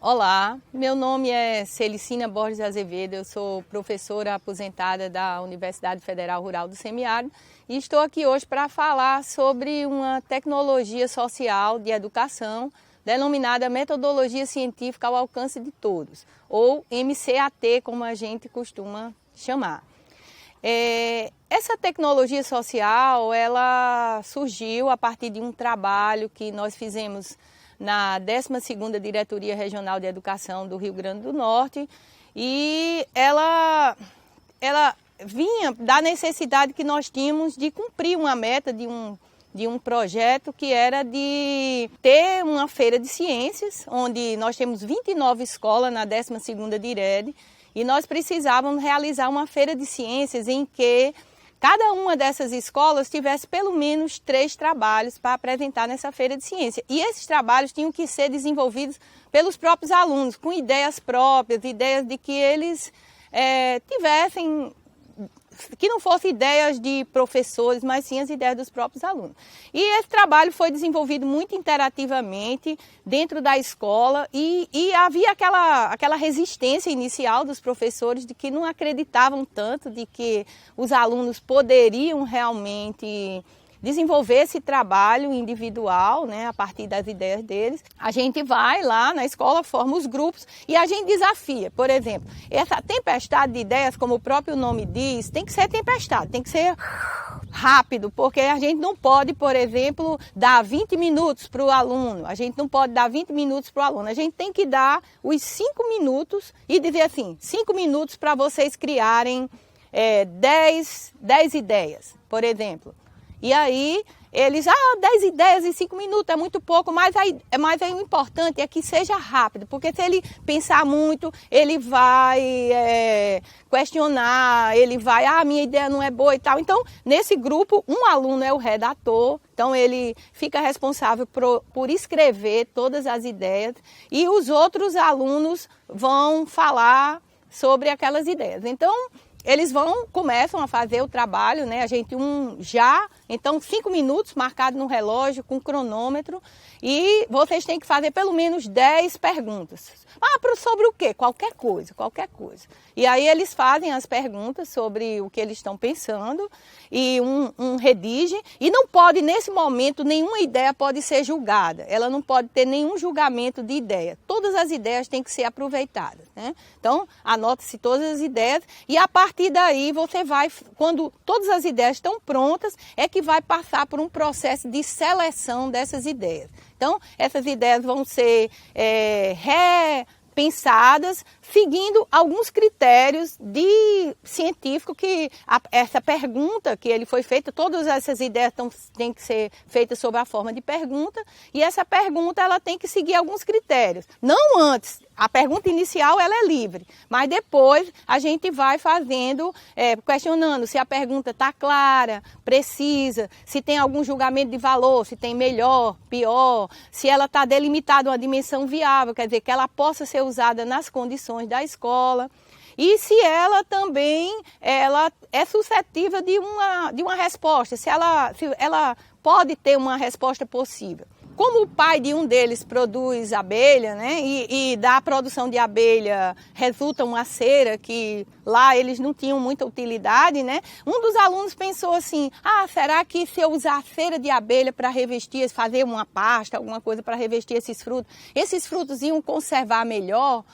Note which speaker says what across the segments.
Speaker 1: Olá, meu nome é Celicina Borges Azevedo, eu sou professora aposentada da Universidade Federal Rural do Semiárido e estou aqui hoje para falar sobre uma tecnologia social de educação denominada Metodologia Científica ao Alcance de Todos, ou MCAT, como a gente costuma chamar. Essa tecnologia social, ela surgiu a partir de um trabalho que nós fizemos na 12ª Diretoria Regional de Educação do Rio Grande do Norte, e ela vinha da necessidade que nós tínhamos de cumprir uma meta de um projeto que era de ter uma feira de ciências, onde nós temos 29 escolas na 12ª Direde, e nós precisávamos realizar uma feira de ciências em que cada uma dessas escolas tivesse pelo menos 3 trabalhos para apresentar nessa feira de ciência. E esses trabalhos tinham que ser desenvolvidos pelos próprios alunos, com ideias próprias, ideias de que eles tivessem, que não fossem ideias de professores, mas sim as ideias dos próprios alunos. E esse trabalho foi desenvolvido muito interativamente dentro da escola e havia aquela resistência inicial dos professores de que não acreditavam tanto de que os alunos poderiam realmente desenvolver esse trabalho individual, né, a partir das ideias deles. A gente vai lá na escola, forma os grupos e a gente desafia. Por exemplo, essa tempestade de ideias, como o próprio nome diz, tem que ser tempestade, tem que ser rápido, porque a gente não pode, por exemplo, dar 20 minutos para o aluno, a gente não pode dar 20 minutos para o aluno, a gente tem que dar os 5 minutos e dizer assim, 5 minutos para vocês criarem 10 ideias, por exemplo. E aí eles, 10 ideias em 5 minutos é muito pouco, mas aí o importante é que seja rápido, porque se ele pensar muito, ele vai questionar, ele vai, minha ideia não é boa e tal. Então, nesse grupo, um aluno é o redator, então ele fica responsável por escrever todas as ideias e os outros alunos vão falar sobre aquelas ideias. Então, eles começam a fazer o trabalho, né? A gente então 5 minutos marcado no relógio com cronômetro e vocês têm que fazer pelo menos 10 perguntas. Sobre o quê? Qualquer coisa. E aí eles fazem as perguntas sobre o que eles estão pensando e um redige e não pode, nesse momento, nenhuma ideia pode ser julgada. Ela não pode ter nenhum julgamento de ideia. Todas as ideias têm que ser aproveitadas, né? Então, anota-se todas as ideias e a partir daí você vai, quando todas as ideias estão prontas, é que vai passar por um processo de seleção dessas ideias. Então, essas ideias vão ser repensadas, seguindo alguns critérios científicos que essa pergunta que ele foi feita, todas essas ideias têm que ser feitas sob a forma de pergunta, e essa pergunta ela tem que seguir alguns critérios. Não antes, a pergunta inicial ela é livre, mas depois a gente vai fazendo, questionando se a pergunta está clara, precisa, se tem algum julgamento de valor, se tem melhor, pior, se ela está delimitada uma dimensão viável, quer dizer, que ela possa ser usada nas condições da escola. E se ela também é suscetível de uma resposta, se ela pode ter uma resposta possível. Como o pai de um deles produz abelha, né, e da produção de abelha resulta uma cera que lá eles não tinham muita utilidade, né, um dos alunos pensou assim, será que se eu usar cera de abelha para revestir, fazer uma pasta, alguma coisa para revestir esses frutos iam conservar melhor?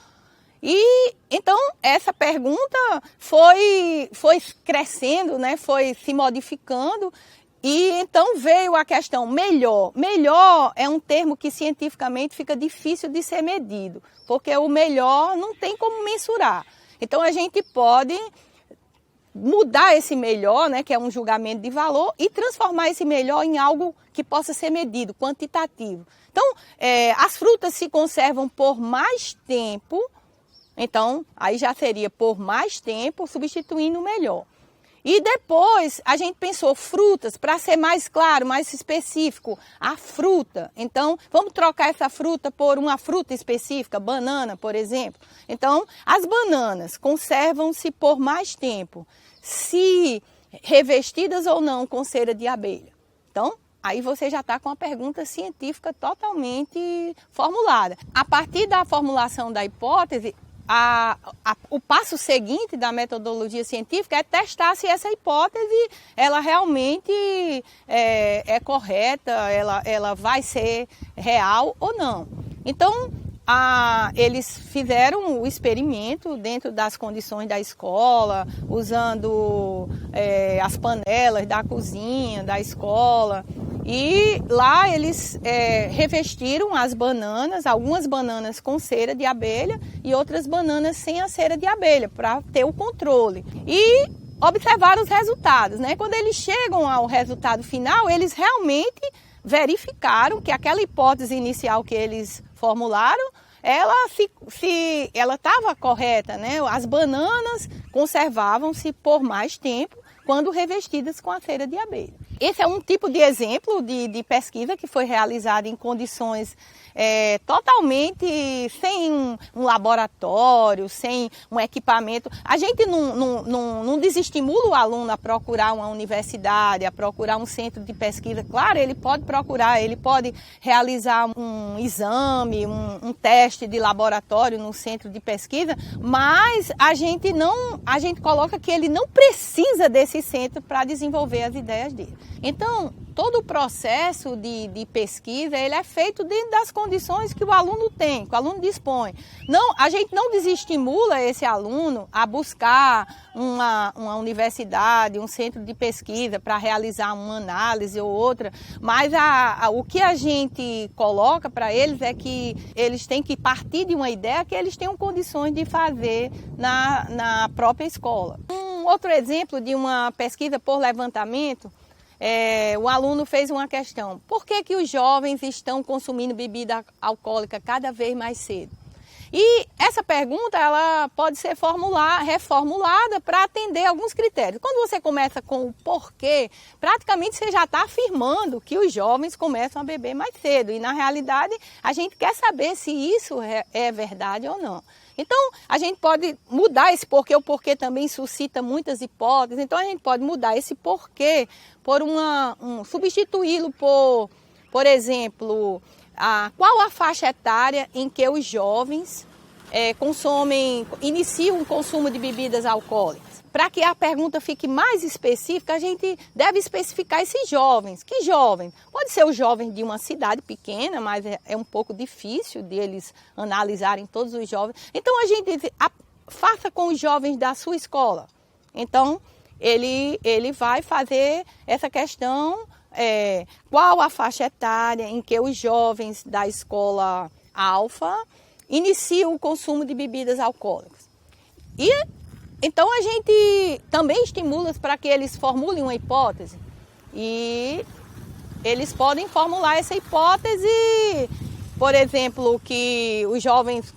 Speaker 1: E então essa pergunta foi crescendo, né, foi se modificando. E então veio a questão melhor. Melhor é um termo que cientificamente fica difícil de ser medido, porque o melhor não tem como mensurar. Então a gente pode mudar esse melhor, né, que é um julgamento de valor, e transformar esse melhor em algo que possa ser medido, quantitativo. Então, as frutas se conservam por mais tempo, então aí já seria por mais tempo substituindo o melhor. E depois a gente pensou frutas, para ser mais claro, mais específico, a fruta. Então, vamos trocar essa fruta por uma fruta específica, banana, por exemplo. Então, as bananas conservam-se por mais tempo, se revestidas ou não com cera de abelha. Então, aí você já está com a pergunta científica totalmente formulada. A partir da formulação da hipótese, o passo seguinte da metodologia científica é testar se essa hipótese ela realmente é correta, ela vai ser real ou não. Então, eles fizeram o experimento dentro das condições da escola, usando as panelas da cozinha, da escola. E lá eles revestiram as bananas, algumas bananas com cera de abelha e outras bananas sem a cera de abelha, para ter o controle. E observaram os resultados, né? Quando eles chegam ao resultado final, eles realmente verificaram que aquela hipótese inicial que eles formularam, ela estava correta, né? As bananas conservavam-se por mais tempo quando revestidas com a cera de abelha. Esse é um tipo de exemplo de pesquisa que foi realizada em condições totalmente sem um laboratório, sem um equipamento. A gente não desestimula o aluno a procurar uma universidade, a procurar um centro de pesquisa. Claro, ele pode procurar, ele pode realizar um exame, um teste de laboratório no centro de pesquisa, mas a gente coloca que ele não precisa desse centro para desenvolver as ideias dele. Então, todo o processo de pesquisa ele é feito dentro das condições que o aluno tem, que o aluno dispõe. A gente não desestimula esse aluno a buscar uma universidade, um centro de pesquisa para realizar uma análise ou outra, mas o que a gente coloca para eles é que eles têm que partir de uma ideia que eles tenham condições de fazer na própria escola. Um outro exemplo de uma pesquisa por levantamento, o aluno fez uma questão: por que os jovens estão consumindo bebida alcoólica cada vez mais cedo? E essa pergunta ela pode ser reformulada para atender alguns critérios. Quando você começa com o porquê, praticamente você já está afirmando que os jovens começam a beber mais cedo. E na realidade a gente quer saber se isso é verdade ou não. Então, a gente pode mudar esse porquê, o porquê também suscita muitas hipóteses. Então, a gente pode mudar esse porquê por substituí-lo por exemplo, qual a faixa etária em que os jovens iniciam o consumo de bebidas alcoólicas. Para que a pergunta fique mais específica, a gente deve especificar esses jovens. Que jovens? Pode ser os jovens de uma cidade pequena, mas é um pouco difícil deles analisarem todos os jovens. Então, a gente diz, faça com os jovens da sua escola. Então, ele vai fazer essa questão, qual a faixa etária em que os jovens da escola alfa iniciam o consumo de bebidas alcoólicas. Então, a gente também estimula para que eles formulem uma hipótese e eles podem formular essa hipótese, por exemplo, que os jovens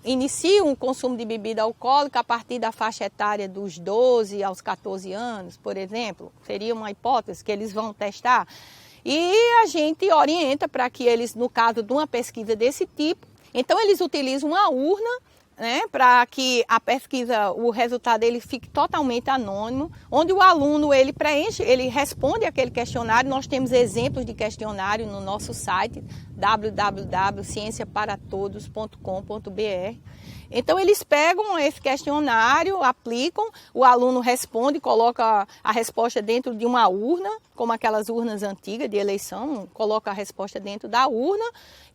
Speaker 1: iniciam o consumo de bebida alcoólica a partir da faixa etária dos 12 aos 14 anos, por exemplo. Seria uma hipótese que eles vão testar. E a gente orienta para que eles, no caso de uma pesquisa desse tipo, então eles utilizam uma urna, né, para que a pesquisa, o resultado dele fique totalmente anônimo, onde o aluno ele responde aquele questionário. Nós temos exemplos de questionário no nosso site www.cienciaparatodos.com.br. Então eles pegam esse questionário, aplicam, o aluno responde, coloca a resposta dentro de uma urna, como aquelas urnas antigas de eleição, coloca a resposta dentro da urna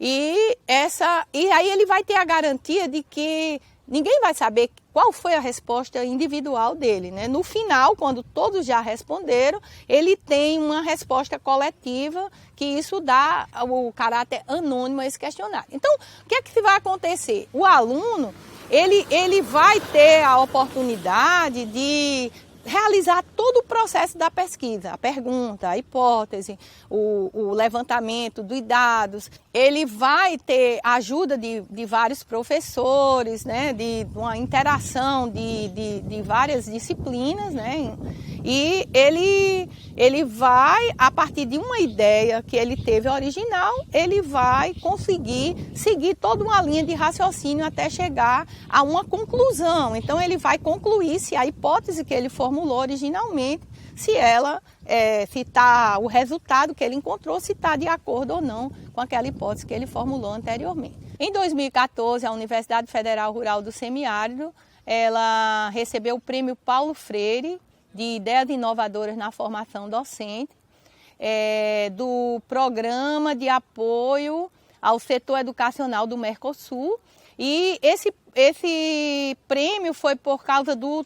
Speaker 1: e aí ele vai ter a garantia de que ninguém vai saber qual foi a resposta individual dele, né? No final, quando todos já responderam, ele tem uma resposta coletiva, que isso dá o caráter anônimo a esse questionário. Então, o que é que vai acontecer? O aluno, ele vai ter a oportunidade de realizar todo o processo da pesquisa, a pergunta, a hipótese, o levantamento dos dados. Ele vai ter a ajuda de vários professores, né, de uma interação de várias disciplinas, né, e ele vai, a partir de uma ideia que ele teve original, ele vai conseguir seguir toda uma linha de raciocínio até chegar a uma conclusão. Então, ele vai concluir se a hipótese que ele formulou originalmente se o resultado que ele encontrou, se está de acordo ou não com aquela hipótese que ele formulou anteriormente. Em 2014, a Universidade Federal Rural do Semiárido, ela recebeu o prêmio Paulo Freire de Ideias Inovadoras na Formação Docente, do Programa de Apoio ao Setor Educacional do Mercosul. E esse prêmio foi por causa do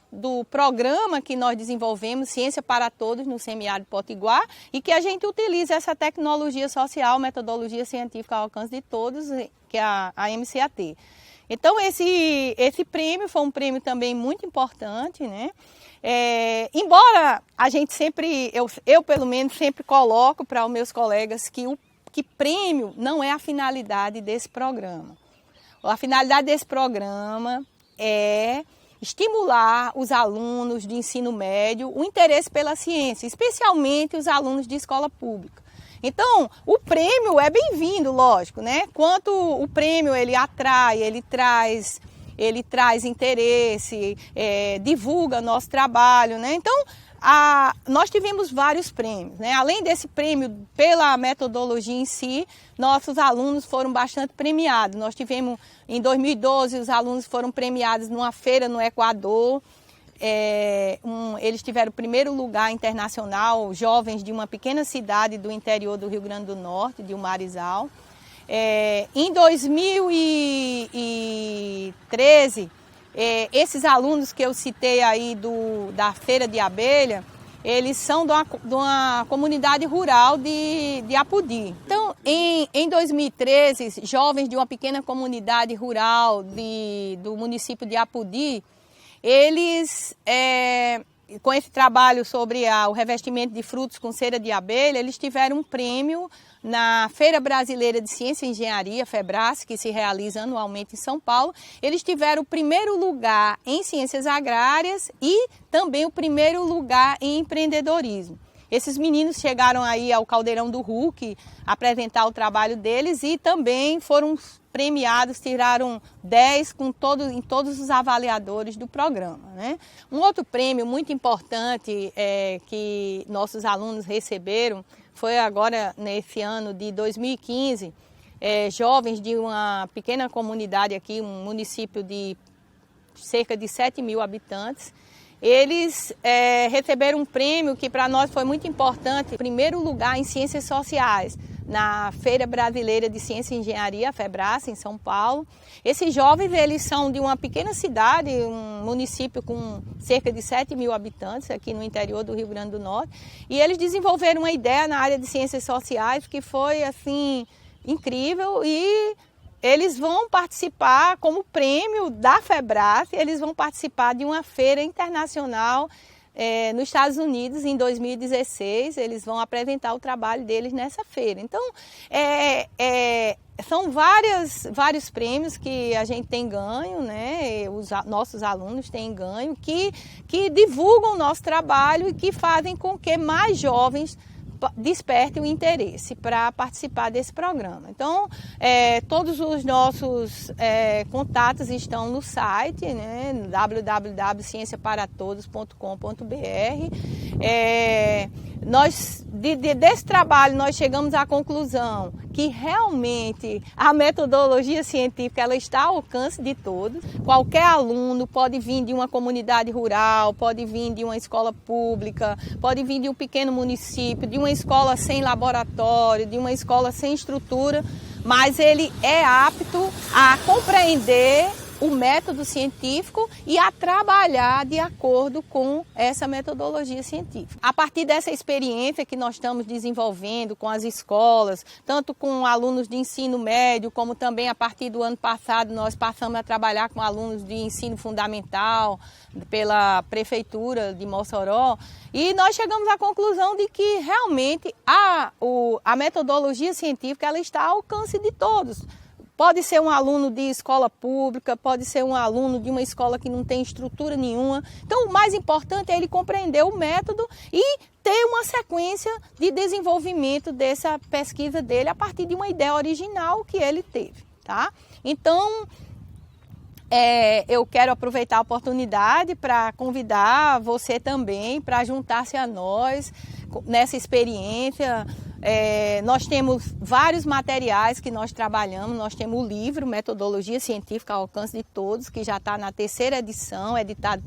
Speaker 1: programa que nós desenvolvemos, Ciência para Todos, no Semiárido Potiguar, e que a gente utiliza essa tecnologia social, metodologia científica ao alcance de todos, que é a MCAT. Então, esse prêmio foi um prêmio também muito importante, né? Embora a gente sempre, eu pelo menos sempre coloco para os meus colegas que prêmio não é a finalidade desse programa. A finalidade desse programa é estimular os alunos de ensino médio o interesse pela ciência, especialmente os alunos de escola pública. Então, o prêmio é bem-vindo, lógico, né? Quanto o prêmio ele atrai, ele traz interesse, divulga nosso trabalho, né? Então, nós tivemos vários prêmios, né? Além desse prêmio pela metodologia em si, nossos alunos foram bastante premiados. Nós tivemos, em 2012, os alunos foram premiados numa feira no Equador. Eles tiveram o primeiro lugar internacional, jovens de uma pequena cidade do interior do Rio Grande do Norte, de Umarizal. Em 2013, esses alunos que eu citei aí da Feira de Abelha, eles são de uma comunidade rural de Apodi. Então, em 2013, jovens de uma pequena comunidade rural do município de Apodi, eles, com esse trabalho sobre o revestimento de frutos com cera de abelha, eles tiveram um prêmio na Feira Brasileira de Ciência e Engenharia, FEBRAS, que se realiza anualmente em São Paulo. Eles tiveram o primeiro lugar em Ciências Agrárias e também o primeiro lugar em empreendedorismo. Esses meninos chegaram aí ao Caldeirão do Huck apresentar o trabalho deles e também foram premiados, tiraram 10 em todos os avaliadores do programa, né? Um outro prêmio muito importante que nossos alunos receberam foi agora nesse ano de 2015, jovens de uma pequena comunidade aqui, um município de cerca de 7.000 habitantes. Eles receberam um prêmio que para nós foi muito importante, primeiro lugar em Ciências Sociais, na Feira Brasileira de Ciência e Engenharia, FEBRAS, em São Paulo. Esses jovens, eles são de uma pequena cidade, um município com cerca de 7.000 habitantes, aqui no interior do Rio Grande do Norte, e eles desenvolveram uma ideia na área de Ciências Sociais que foi, assim, incrível, e eles vão participar, como prêmio da FEBRAS, eles vão participar de uma feira internacional nos Estados Unidos em 2016. Eles vão apresentar o trabalho deles nessa feira. Então, são vários prêmios que a gente tem ganho, né? Os nossos alunos têm ganho, que divulgam o nosso trabalho e que fazem com que mais jovens despertem o interesse para participar desse programa. Então, todos os nossos contatos estão no site, né, www.cienciaparatodos.com.br. Desse trabalho, nós chegamos à conclusão que realmente a metodologia científica ela está ao alcance de todos. Qualquer aluno pode vir de uma comunidade rural, pode vir de uma escola pública, pode vir de um pequeno município, de uma escola sem laboratório, de uma escola sem estrutura, mas ele é apto a compreender o método científico e a trabalhar de acordo com essa metodologia científica. A partir dessa experiência que nós estamos desenvolvendo com as escolas, tanto com alunos de ensino médio, como também a partir do ano passado nós passamos a trabalhar com alunos de ensino fundamental pela Prefeitura de Mossoró, e nós chegamos à conclusão de que realmente a metodologia científica ela está ao alcance de todos. Pode ser um aluno de escola pública, pode ser um aluno de uma escola que não tem estrutura nenhuma. Então, o mais importante é ele compreender o método e ter uma sequência de desenvolvimento dessa pesquisa dele a partir de uma ideia original que ele teve, tá? Então, eu quero aproveitar a oportunidade para convidar você também para juntar-se a nós nessa experiência. Nós temos vários materiais que nós trabalhamos, nós temos o livro Metodologia Científica ao Alcance de Todos, que já está na 3ª edição, editado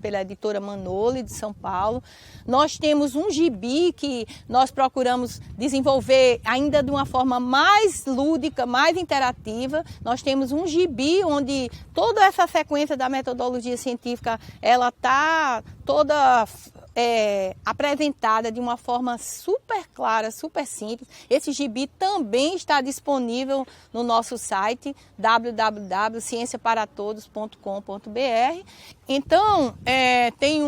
Speaker 1: pela editora Manolo de São Paulo. Nós temos um gibi que nós procuramos desenvolver ainda de uma forma mais lúdica, mais interativa. Nós temos um gibi onde toda essa sequência da metodologia científica ela está toda apresentada de uma forma super clara, super simples. Esse gibi também está disponível no nosso site www.cienciaparatodos.com.br. Então, tem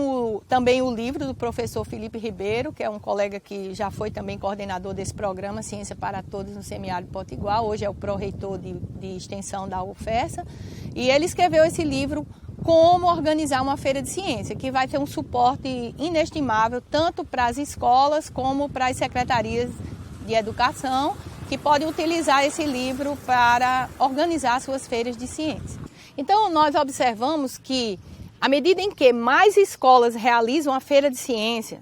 Speaker 1: também o livro do professor Felipe Ribeiro, que é um colega que já foi também coordenador desse programa Ciência para Todos no Semiárido Potiguar, hoje é o pró-reitor de extensão da UFESA, e ele escreveu esse livro Como Organizar uma Feira de Ciência, que vai ter um suporte inestimável tanto para as escolas como para as secretarias de educação, que podem utilizar esse livro para organizar suas feiras de ciência. Então, nós observamos que, à medida em que mais escolas realizam a feira de ciência,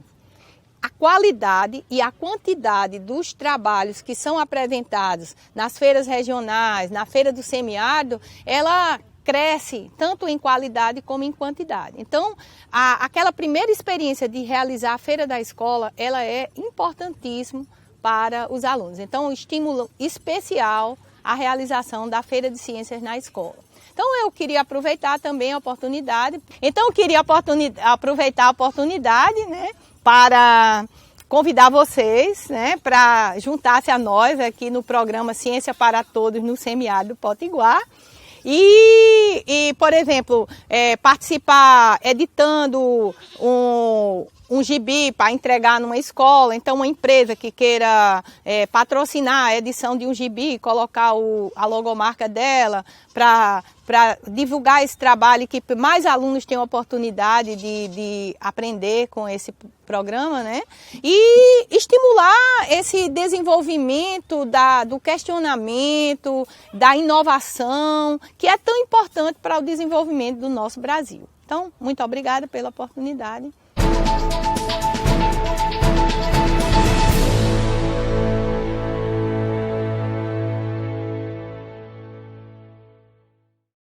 Speaker 1: a qualidade e a quantidade dos trabalhos que são apresentados nas feiras regionais, na feira do semiárido, ela cresce tanto em qualidade como em quantidade. Então, aquela primeira experiência de realizar a feira da escola, ela é importantíssima para os alunos. Então, um estímulo especial à realização da feira de ciências na escola. Então, eu queria aproveitar também a oportunidade. Então, eu queria aproveitar a oportunidade, né, para convidar vocês, né, para juntar-se a nós aqui no programa Ciência para Todos no Semiárido Potiguar. E por exemplo, participar editando um gibi para entregar numa escola. Então, uma empresa que queira patrocinar a edição de um gibi, colocar a logomarca dela para divulgar esse trabalho, que mais alunos tenham oportunidade de aprender com esse programa, né? E estimular esse desenvolvimento do questionamento, da inovação, que é tão importante para o desenvolvimento do nosso Brasil. Então, muito obrigada pela oportunidade.